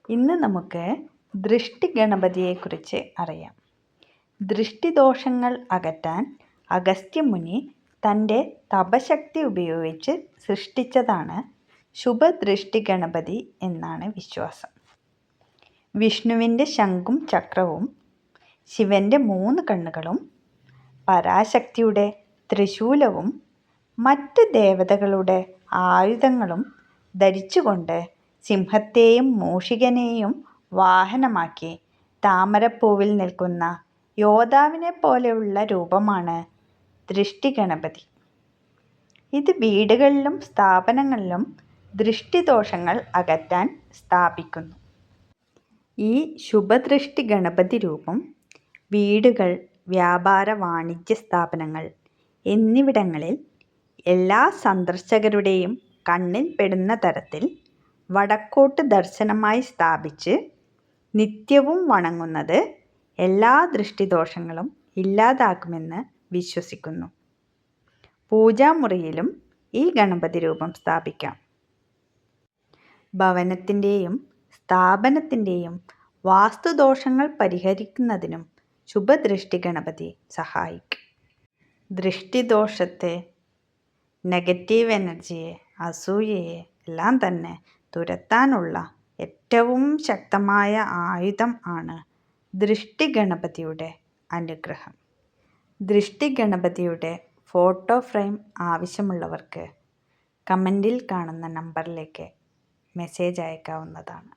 ഇന്ന് നമുക്ക് ദൃഷ്ടി ഗണപതിയെക്കുറിച്ച് അറിയാം. ദൃഷ്ടിദോഷങ്ങൾ അകറ്റാൻ അഗസ്ത്യമുനി തൻ്റെ തപശക്തി ഉപയോഗിച്ച് സൃഷ്ടിച്ചതാണ് ശുഭദൃഷ്ടി ഗണപതി എന്നാണ് വിശ്വാസം. വിഷ്ണുവിൻ്റെ ശംഖും ചക്രവും, ശിവൻ്റെ 3 കണ്ണുകളും, പരാശക്തിയുടെ ത്രിശൂലവും മറ്റ് ദേവതകളുടെ ആയുധങ്ങളും ധരിച്ചുകൊണ്ട് സിംഹത്തെയും മൂഷികനെയും വാഹനമാക്കി താമരപ്പൂവിൽ നിൽക്കുന്ന യോദ്ധാവിനെ പോലെയുള്ള രൂപമാണ് ദൃഷ്ടി ഗണപതി. ഇത് വീടുകളിലും സ്ഥാപനങ്ങളിലും ദൃഷ്ടിദോഷങ്ങൾ അകറ്റാൻ സ്ഥാപിക്കുന്നു. ഈ ശുഭദൃഷ്ടി ഗണപതി രൂപം വീടുകൾ, വ്യാപാര വാണിജ്യ സ്ഥാപനങ്ങൾ എന്നിവിടങ്ങളിൽ എല്ലാ സന്ദർശകരുടെയും കണ്ണിൽ പെടുന്ന തരത്തിൽ വടക്കോട്ട് ദർശനമായി സ്ഥാപിച്ച് നിത്യവും വണങ്ങുന്നത് എല്ലാ ദൃഷ്ടിദോഷങ്ങളും ഇല്ലാതാക്കുമെന്ന് വിശ്വസിക്കുന്നു. പൂജാമുറിയിലും ഈ ഗണപതി രൂപം സ്ഥാപിക്കാം. ഭവനത്തിൻ്റെയും സ്ഥാപനത്തിൻ്റെയും വാസ്തുദോഷങ്ങൾ പരിഹരിക്കുന്നതിനും ശുഭദൃഷ്ടി ഗണപതി സഹായിക്കും. ദൃഷ്ടിദോഷത്തെ, നെഗറ്റീവ് എനർജിയെ, അസൂയയെ എല്ലാം തന്നെ തുരത്താനുള്ള ഏറ്റവും ശക്തമായ ആയുധം ആണ് ദൃഷ്ടി ഗണപതിയുടെ അനുഗ്രഹം. ദൃഷ്ടി ഗണപതിയുടെ ഫോട്ടോ ഫ്രെയിം ആവശ്യമുള്ളവർക്ക് കമൻറ്റിൽ കാണുന്ന നമ്പറിലേക്ക് മെസ്സേജ് അയക്കാവുന്നതാണ്.